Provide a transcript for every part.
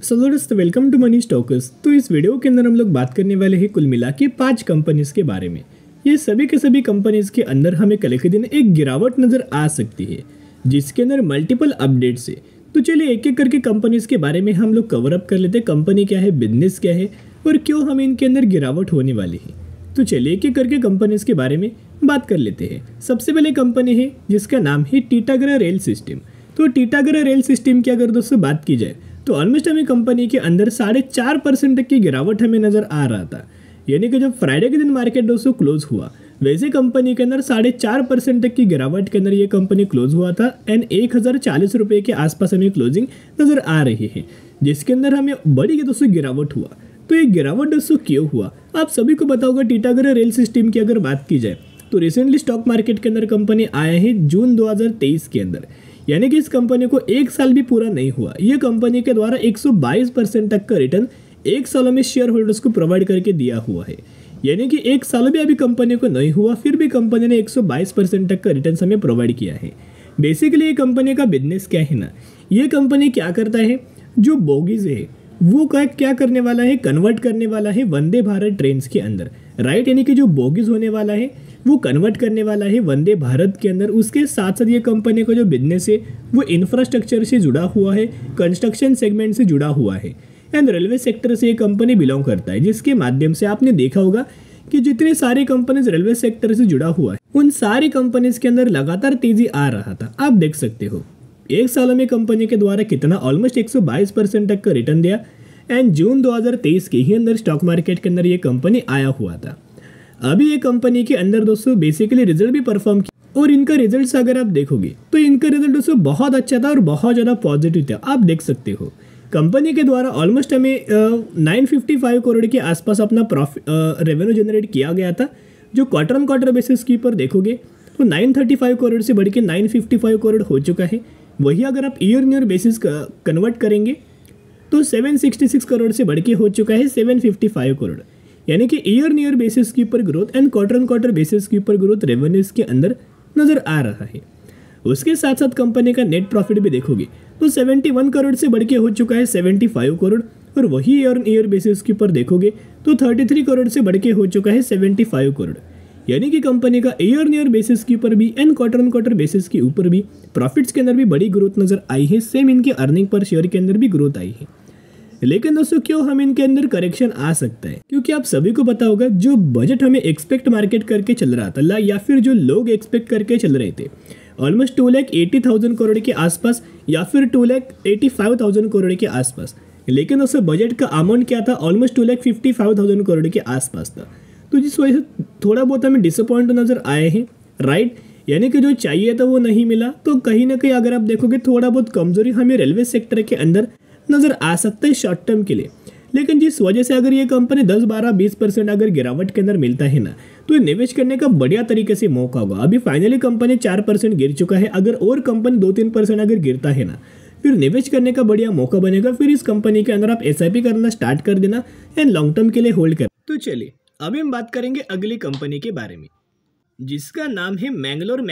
सो दोस्तों welcome to money stalkers. तो इस वीडियो के अंदर हम लोग बात करने वाले हैं कुल मिला के 5 कंपनीज के बारे में। ये सभी के सभी कंपनीज के अंदर हमें कल के दिन एक गिरावट नजर आ सकती है, जिसके अंदर मल्टीपल अपडेट्स है। तो चलिए एक एक करके कंपनीज के बारे में हम लोग कवर अप कर लेते हैं। कंपनी क्या है, बिजनेस क्या है और क्यों हमें इनके अंदर गिरावट होने वाली है। तो चलिए एक एक करके कंपनीज के बारे में बात कर लेते हैं। सबसे पहले कंपनी है जिसका नाम है टीटागरा रेल सिस्टम। तो टीटागरा रेल सिस्टम की अगर दोस्तों बात की जाए तो ऑलमोस्ट हमें कंपनी के अंदर 4.5% तक की गिरावट हमें नजर आ रहा था। यानी कि जब फ्राइडे के दिन मार्केट दोस्तों क्लोज हुआ, वैसे कंपनी के अंदर 4.5% तक की गिरावट के अंदर ये कंपनी क्लोज हुआ था एंड 1040 रुपये के आसपास हमें क्लोजिंग नजर आ रही है, जिसके अंदर हमें बड़ी दोस्तों गिरावट हुआ। तो ये गिरावट दोस्तों क्यों हुआ, आप सभी को पता होगा। टीटागरा रेल सिस्टम की अगर बात की जाए तो रिसेंटली स्टॉक मार्केट के अंदर कंपनी आया है जून 2023 के अंदर, यानी कि इस कंपनी को एक साल भी पूरा नहीं हुआ। ये कंपनी के द्वारा 122% तक का रिटर्न एक सालों में शेयर होल्डर्स को प्रोवाइड करके दिया हुआ है। यानी कि एक साल भी अभी कंपनी को नहीं हुआ, फिर भी कंपनी ने 122% तक का रिटर्न हमें प्रोवाइड किया है। बेसिकली ये कंपनी का बिजनेस क्या है ना, ये कंपनी क्या करता है, जो बोगीज है वो क्या करने वाला है, कन्वर्ट करने वाला है वंदे भारत ट्रेन के अंदर, राइट। यानी कि जो बोगीज होने वाला है वो कन्वर्ट करने वाला है वंदे भारत के अंदर। उसके साथ साथ ये कंपनी का जो बिजनेस है वो इंफ्रास्ट्रक्चर से जुड़ा हुआ है, कंस्ट्रक्शन सेगमेंट से जुड़ा हुआ है एंड रेलवे सेक्टर से ये कंपनी बिलोंग करता है, जिसके माध्यम से आपने देखा होगा कि जितने सारे कंपनीज रेलवे सेक्टर से जुड़ा हुआ है उन सारी कंपनीज के अंदर लगातार तेजी आ रहा था। आप देख सकते हो एक साल में कंपनी के द्वारा कितना ऑलमोस्ट 122% तक का रिटर्न दिया एंड जून 2023 के ही अंदर स्टॉक मार्केट के अंदर ये कंपनी आया हुआ था। अभी ये कंपनी के अंदर दोस्तों बेसिकली रिजल्ट भी परफॉर्म किया और इनका रिजल्ट अगर आप देखोगे तो इनका रिजल्ट दोस्तों बहुत अच्छा था और बहुत ज़्यादा पॉजिटिव था। आप देख सकते हो कंपनी के द्वारा ऑलमोस्ट हमें 955 करोड़ के आसपास अपना प्रॉफिट रेवेन्यू जनरेट किया गया था। जो क्वार्टर ऑन क्वार्टर बेसिस की पर देखोगे तो 935 करोड़ से बढ़ के 955 करोड़ हो चुका है। वही अगर आप ईयर बेसिस कन्वर्ट करेंगे तो 766 करोड़ से बढ़ के हो चुका है 755 करोड़। यानी कि ईयर बेसिस के ऊपर growth and quarter on quarter basis के ऊपर ग्रोथ रेवेन्यूज के अंदर नजर आ रहा है। उसके साथ साथ कंपनी का नेट प्रॉफिट भी देखोगे तो 71 करोड़ से बढ़ के हो चुका है 75 करोड़ और वही ईयर बेसिस के ऊपर देखोगे तो 33 करोड़ से बढ़ के हो चुका है 75 करोड़। यानी कि कंपनी का ईयर बेसिस के ऊपर भी and quarter on quarter basis के ऊपर भी प्रॉफिट्स के अंदर भी बड़ी ग्रोथ नजर आई है। सेम इनके अर्निंग पर शेयर के अंदर भी ग्रोथ आई है। लेकिन दोस्तों क्यों हम इनके अंदर करेक्शन आ सकता है, क्योंकि आप सभी को पता होगा जो बजट हमें एक्सपेक्ट मार्केट करके चल रहा था या फिर जो लोग एक्सपेक्ट करके चल रहे थे ऑलमोस्ट 2,80,000 करोड़ के आसपास या फिर 2,85,000 करोड़ के आसपास। लेकिन दोस्तों बजट का अमाउंट क्या था, ऑलमोस्ट 2,50,000 करोड़ के आसपास था। तो जिस वजह से थोड़ा बहुत हमें डिसअपॉइंट नजर आए हैं, राइट। यानी कि जो चाहिए था वो नहीं मिला। तो कहीं ना कहीं अगर आप देखोगे थोड़ा बहुत कमजोरी हमें रेलवे सेक्टर के अंदर नजर आ सकता है शॉर्ट टर्म के लिए। लेकिन जिस वजह से अगर ये कंपनी 10, 12, 20% अगर गिरावट के अंदर मिलता है ना, तो ये निवेश करने का बढ़िया तरीके से मौका होगा। अभी फाइनली कंपनी 4% गिर चुका है, अगर और कंपनी 2-3% अगर गिरता है ना, फिर निवेश करने का बढ़िया मौका बनेगा। फिर इस कंपनी के अंदर आप SIP करना स्टार्ट कर देना एंड लॉन्ग टर्म के लिए होल्ड कर। तो चलिए अभी हम बात करेंगे अगली कंपनी के बारे में, जिसका नाम है Mangalore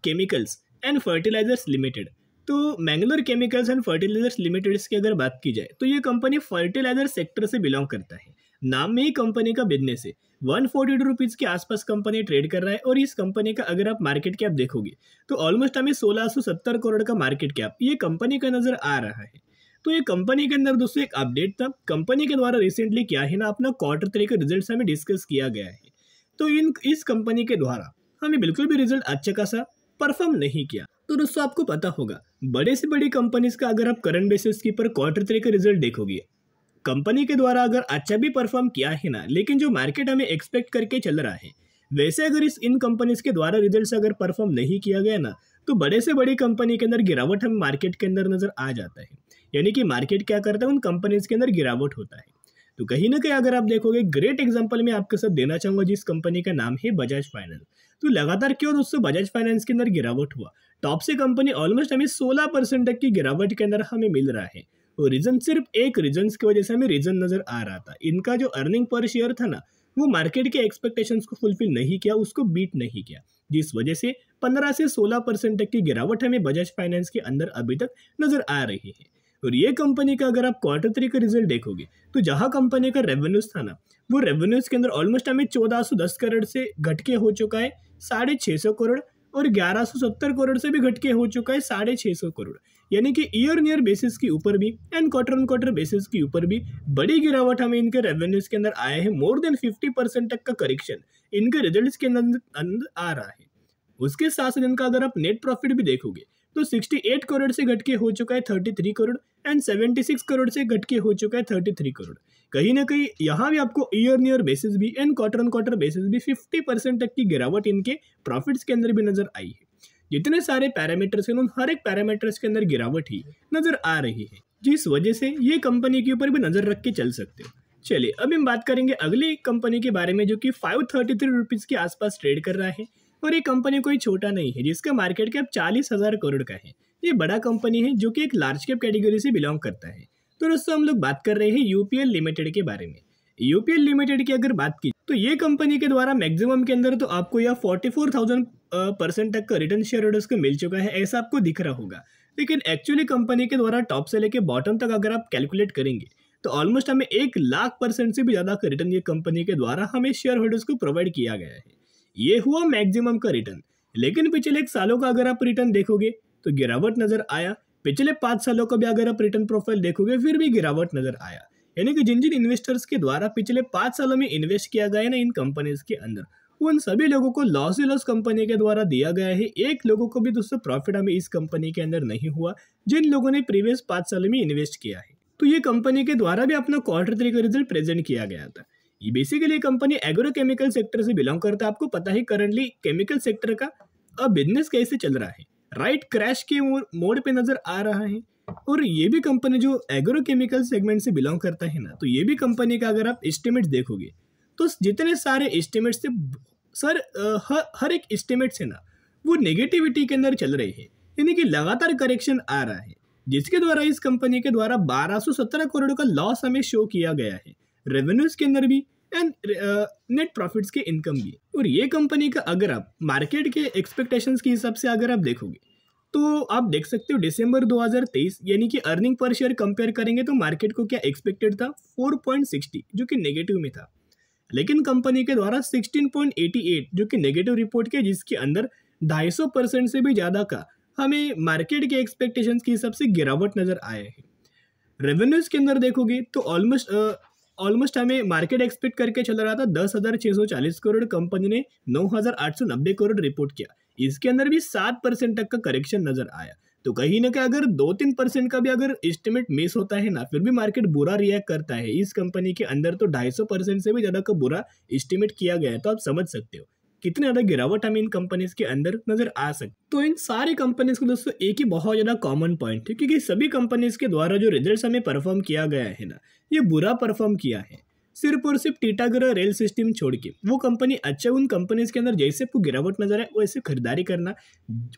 Chemicals and Fertilizers Limited. तो Mangalore Chemicals and Fertilizers Limited की अगर बात की जाए तो ये कंपनी फर्टिलाइजर सेक्टर से बिलोंग करता है। नाम में ही कंपनी का बिजनेस है। 142 रुपीज़ के आसपास कंपनी ट्रेड कर रहा है और इस कंपनी का अगर आप मार्केट कैप देखोगे तो ऑलमोस्ट हमें 1670 करोड़ का मार्केट कैप ये कंपनी का नजर आ रहा है। तो ये कंपनी के अंदर दोस्तों एक अपडेट था। कंपनी के द्वारा रिसेंटली क्या है ना, अपना क्वार्टर 3 का रिजल्ट हमें डिस्कस किया गया है। तो इस कंपनी के द्वारा हमें बिल्कुल भी रिजल्ट अच्छा खासा परफॉर्म नहीं किया। तो दोस्तों आपको पता होगा बड़े से बड़ी कंपनीज का अगर आप करंट बेसिस के पर क्वार्टर 3 का रिजल्ट देखोगे, कंपनी के द्वारा अगर अच्छा भी परफॉर्म किया है ना, लेकिन जो मार्केट हमें एक्सपेक्ट करके चल रहा है वैसे अगर इन कंपनीज के द्वारा रिजल्ट्स अगर परफॉर्म नहीं किया गया ना, तो बड़े से बड़ी कंपनी के अंदर गिरावट हमें मार्केट के अंदर नजर आ जाता है। यानी कि मार्केट क्या करता है, उन कंपनीज के अंदर गिरावट होता है। तो कहीं ना कहीं अगर आप देखोगे ग्रेट एग्जांपल मैं आपके साथ देना चाहूंगा, जिस कंपनी का नाम है बजाज फाइनेंस। तो लगातार क्यों दोस्तों बजाज फाइनेंस के अंदर गिरावट हुआ, टॉप से कंपनी ऑलमोस्ट हमें 16% तक की गिरावट के अंदर हमें मिल रहा है। और रीजन सिर्फ एक रीजन की वजह से हमें रीजन नजर आ रहा था, इनका जो अर्निंग पर शेयर था ना, वो मार्केट के एक्सपेक्टेशंस को फुलफिल नहीं किया, उसको बीट नहीं किया, जिस वजह से 15 से 16% तक की गिरावट हमें बजाज फाइनेंस के अंदर अभी तक नजर आ रही है। और ये कंपनी का अगर आप Q3 का रिजल्ट देखोगे तो जहां कंपनी का रेवेन्यूज था ना, वो रेवेन्यूज के अंदर ऑलमोस्ट हमें 1410 करोड़ से घट के हो चुका है 650 करोड़, और 1170 करोड़ से भी घट के हो चुका है 650 करोड़। यानी कि ईयर नियर बेसिस के ऊपर भी and quarter on quarter basis के ऊपर भी बड़ी गिरावट हमें इनके रेवेन्यूज के अंदर आया है। मोर देन 50% तक का करेक्शन इनके रिजल्ट्स के अंदर आ रहा है। उसके साथ साथ इनका अगर आप नेट प्रॉफिट भी देखोगे तो 68 करोड़ से घट के हो चुका है 33 करोड़ एंड 76 करोड़ से घट के हो चुका है 33 करोड़। कहीं ना कहीं यहाँ भी आपको ईयर नियर बेसिस भी and quarter on quarter basis भी 50% तक की गिरावट इनके प्रॉफिट्स के अंदर भी नजर आई है। जितने सारे पैरामीटर्स हैं उन हर एक पैरामीटर्स के अंदर गिरावट ही नजर आ रही है, जिस वजह से ये कंपनी के ऊपर भी नजर रख के चल सकते हो। चलिए अब हम बात करेंगे अगली कंपनी के बारे में जो कि 533 रुपीज के आसपास ट्रेड कर रहा है। और ये कंपनी कोई छोटा नहीं है, जिसका मार्केट कैप 40,000 करोड़ का है। ये बड़ा कंपनी है जो कि एक लार्ज कैप कैटेगरी से बिलोंग करता है। तो दोस्तों हम लोग बात कर रहे हैं यूपीएल लिमिटेड के बारे में। यूपीएल लिमिटेड की अगर बात की तो ये कंपनी के द्वारा मैक्सिमम के अंदर तो आपको यह 44,000% तक का रिटर्न शेयर होल्डर्स को मिल चुका है, ऐसा आपको दिख रहा होगा। लेकिन एक्चुअली कंपनी के द्वारा टॉप से लेके बॉटम तक अगर आप कैलकुलेट करेंगे तो ऑलमोस्ट हमें 1,00,000% से भी ज्यादा का रिटर्न ये कंपनी के द्वारा हमें शेयर होल्डर्स को प्रोवाइड किया गया है। ये हुआ मैक्सिमम का रिटर्न। लेकिन पिछले 1 सालों का अगर आप रिटर्न देखोगे तो गिरावट नजर आया। पिछले 5 सालों का भी अगर आप रिटर्न प्रोफाइल देखोगे फिर भी गिरावट नजर आया। यानी कि जिन जिन इन्वेस्टर्स के द्वारा पिछले 5 सालों में इन्वेस्ट किया गया है ना इन कंपनीज के अंदर, उन सभी लोगों को लॉस ही लॉस कंपनी के द्वारा दिया गया है। एक लोगों को भी दोस्तों प्रॉफिट हमें इस कंपनी के अंदर नहीं हुआ, जिन लोगों ने प्रीवियस 5 सालों में इन्वेस्ट किया है। तो ये कंपनी के द्वारा भी अपना Q3 का रिजल्ट प्रेजेंट किया गया था। ये बेसिकली कंपनी एग्रोकेमिकल सेक्टर से बिलोंग करता है। आपको पता है करंटली केमिकल सेक्टर का अब बिजनेस कैसे चल रहा है, राइट क्रैश के मोड पे नजर आ रहा है। और ये भी कंपनी जो एग्रोकेमिकल सेगमेंट से बिलोंग करता है ना, तो ये भी कंपनी का अगर आप एस्टिमेट देखोगे तो जितने सारे एस्टिमेट्स से सर हर एक एस्टिमेट से ना वो नेगेटिविटी के अंदर चल रहे हैं। यानी कि लगातार करेक्शन आ रहा है, जिसके द्वारा इस कंपनी के द्वारा 1217 करोड़ का लॉस हमें शो किया गया है, रेवेन्यूज के अंदर भी एंड नेट प्रॉफिट्स के इनकम भी। और ये कंपनी का अगर आप मार्केट के एक्सपेक्टेशंस के हिसाब से अगर आप देखोगे तो आप देख सकते हो दिसंबर 2023 यानी कि अर्निंग पर शेयर कंपेयर करेंगे तो मार्केट को क्या एक्सपेक्टेड था 4.60 जो कि नेगेटिव में था। लेकिन कंपनी के द्वारा 16.88 जो कि नेगेटिव रिपोर्ट किया, जिसके अंदर 250% से भी ज्यादा का हमें मार्केट के एक्सपेक्टेशंस के हिसाब से गिरावट नजर आया है। रेवेन्यूज के अंदर देखोगे तो ऑलमोस्ट हमें मार्केट एक्सपेक्ट करके चल रहा था 10,640 करोड़, कंपनी ने 9,890 करोड़ रिपोर्ट किया। इसके अंदर भी 7% तक का करेक्शन नजर आया। तो कहीं ना कहीं अगर 2-3% का भी अगर एस्टिमेट मिस होता है ना, फिर भी मार्केट बुरा रिएक्ट करता है। इस कंपनी के अंदर तो 250% से भी ज्यादा का बुरा एस्टिमेट किया गया है। तो आप समझ सकते हो कितनी ज्यादा गिरावट हमें इन कंपनीज के अंदर नजर आ सकती। तो इन सारी कंपनीज को दोस्तों एक ही बहुत ज्यादा कॉमन पॉइंट है, क्योंकि सभी कंपनीज के द्वारा जो रिजल्ट्स हमें परफॉर्म किया गया है ना, ये बुरा परफॉर्म किया है। सिर्फ और सिर्फ टीटागढ़ रेल सिस्टम छोड़ के वो कंपनी अच्छा, उन कंपनीज के अंदर जैसे आपको गिरावट नजर आए वैसे खरीदारी करना,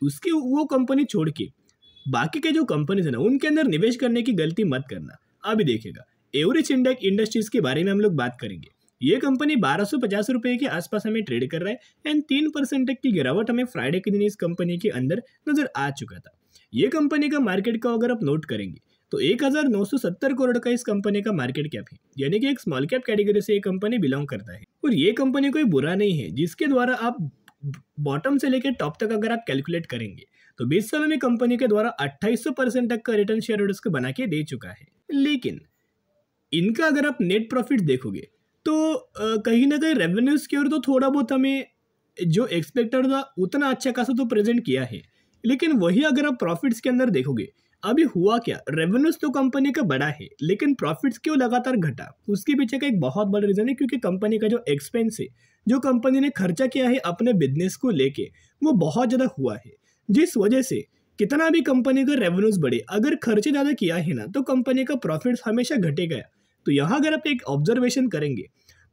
उसकी वो कंपनी छोड़ के बाकी के जो कंपनीज है ना उनके अंदर निवेश करने की गलती मत करना। अभी देखिएगा एवरेज इंडस्ट्रीज के बारे में हम लोग बात करेंगे। ये कंपनी 1250 रुपए के आसपास हमें ट्रेड कर रहा है एंड 3% तक की गिरावट हमें फ्राइडे के दिन इस कंपनी के अंदर नजर आ चुका था। ये कंपनी का मार्केट का अगर आप नोट करेंगे तो 1970 करोड़ का इस कंपनी का मार्केट कैप है, यानी कि एक स्मॉल कैप कैटेगरी से ये कंपनी बिलोंग करता है। और ये कंपनी कोई बुरा नहीं है, जिसके द्वारा आप बॉटम से लेकर टॉप तक अगर आप कैलकुलेट करेंगे तो 20 सालों में कंपनी के द्वारा 2800% तक का रिटर्न शेयर होल्डर्स को बना के दे चुका है। लेकिन इनका अगर आप नेट प्रॉफिट देखोगे तो कहीं ना कहीं रेवेन्यूज की ओर तो थोड़ा बहुत हमें जो एक्सपेक्टेड था उतना अच्छा खासा तो प्रेजेंट किया है। लेकिन वही अगर आप प्रॉफिट्स के अंदर देखोगे, अभी हुआ क्या, रेवेन्यूज तो कंपनी का बड़ा है लेकिन प्रॉफिट्स क्यों लगातार घटा, उसके पीछे का एक बहुत बड़ा रीजन है क्योंकि कंपनी का जो एक्सपेंस है, जो कंपनी ने खर्चा किया है अपने बिजनेस को लेके, वो बहुत ज्यादा हुआ है। जिस वजह से कितना भी कंपनी का रेवेन्यूज बढ़े, अगर खर्चे ज्यादा किया है ना तो कंपनी का प्रॉफिट हमेशा घटेगा। तो यहाँ अगर आप एक ऑब्जर्वेशन करेंगे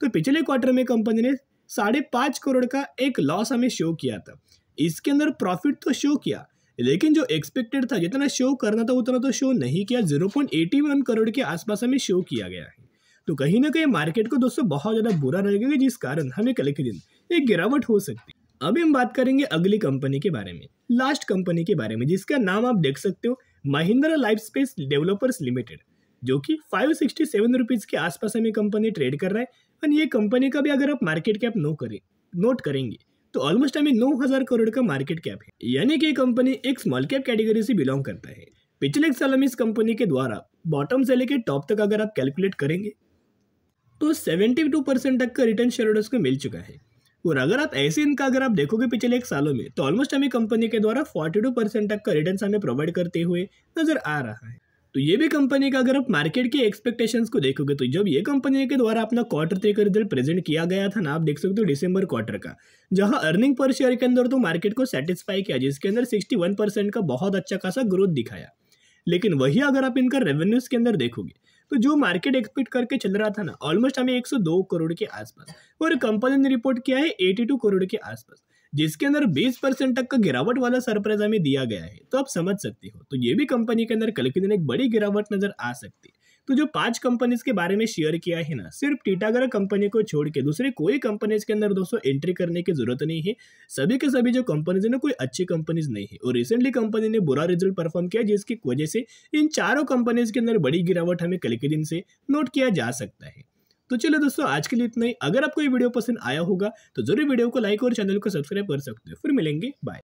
तो पिछले क्वार्टर में कंपनी ने 5.5 करोड़ का एक लॉस हमें शो किया था। इसके अंदर प्रॉफिट तो शो किया, लेकिन जो एक्सपेक्टेड था जितना शो करना था उतना तो शो नहीं किया। 0.81 करोड़ के आसपास हमें शो किया गया है। तो कहीं ना कहीं मार्केट को दोस्तों बहुत ज्यादा बुरा लगेगा, जिस कारण हमें कल के दिन एक गिरावट हो सकती है। अभी हम बात करेंगे अगली कंपनी के बारे में, लास्ट कंपनी के बारे में, जिसका नाम आप देख सकते हो Mahindra life space developers limited, जो कि 567 रुपीज़ के आसपास हमें कंपनी ट्रेड कर रहा है। और ये कंपनी का भी अगर आप मार्केट कैप नोट करेंगे तो ऑलमोस्ट हमें 9,000 करोड़ का मार्केट कैप है, यानी कि ये कंपनी एक स्मॉल कैप कैटेगरी से बिलोंग करता है। पिछले एक साल में इस कंपनी के द्वारा बॉटम से लेकर टॉप तक अगर आप कैलकुलेट करेंगे तो 72% तक का रिटर्न शेयर होल्डर्स को मिल चुका है। और अगर आप ऐसे इनका अगर आप देखोगे पिछले एक सालों में तो ऑलमोस्ट हमें कंपनी के द्वारा 42% तक का रिटर्न हमें प्रोवाइड करते हुए नजर आ रहा है। तो ये भी कंपनी का अगर आप मार्केट के एक्सपेक्टेशंस को देखोगे तो जब ये कंपनी के द्वारा अपना क्वार्टर 3 का रिजल्ट प्रेजेंट किया गया था ना, आप देख सकते हो दिसंबर क्वार्टर का, जहां अर्निंग पर शेयर के अंदर तो मार्केट को सेटिस्फाई किया, जिसके अंदर 61% का बहुत अच्छा खासा ग्रोथ दिखाया। लेकिन वही अगर आप इनका रेवेन्यूज के अंदर देखोगे तो जो मार्केट एक्सपेक्ट करके चल रहा था ना, ऑलमोस्ट हमें 102 करोड़ के आसपास, और कंपनी ने रिपोर्ट किया है 82 करोड़ के आसपास, जिसके अंदर 20% तक का गिरावट वाला सरप्राइज हमें दिया गया है। तो आप समझ सकते हो, तो ये भी कंपनी के अंदर कल के दिन एक बड़ी गिरावट नजर आ सकती है। तो जो 5 कंपनीज के बारे में शेयर किया है ना, सिर्फ टीटागरा कंपनी को छोड़ के दूसरे कोई कंपनीज के अंदर दोस्तों एंट्री करने की जरूरत नहीं है। सभी के सभी जो कंपनीज है ना, कोई अच्छी कंपनीज नहीं है, और रिसेंटली कंपनी ने बुरा रिजल्ट परफॉर्म किया, जिसकी वजह से इन चारों कंपनीज के अंदर बड़ी गिरावट हमें कल के दिन से नोट किया जा सकता है। तो चलो दोस्तों, आज के लिए इतना ही। अगर आपको ये वीडियो पसंद आया होगा तो जरूर वीडियो को लाइक और चैनल को सब्सक्राइब कर सकते हो। फिर मिलेंगे, बाय।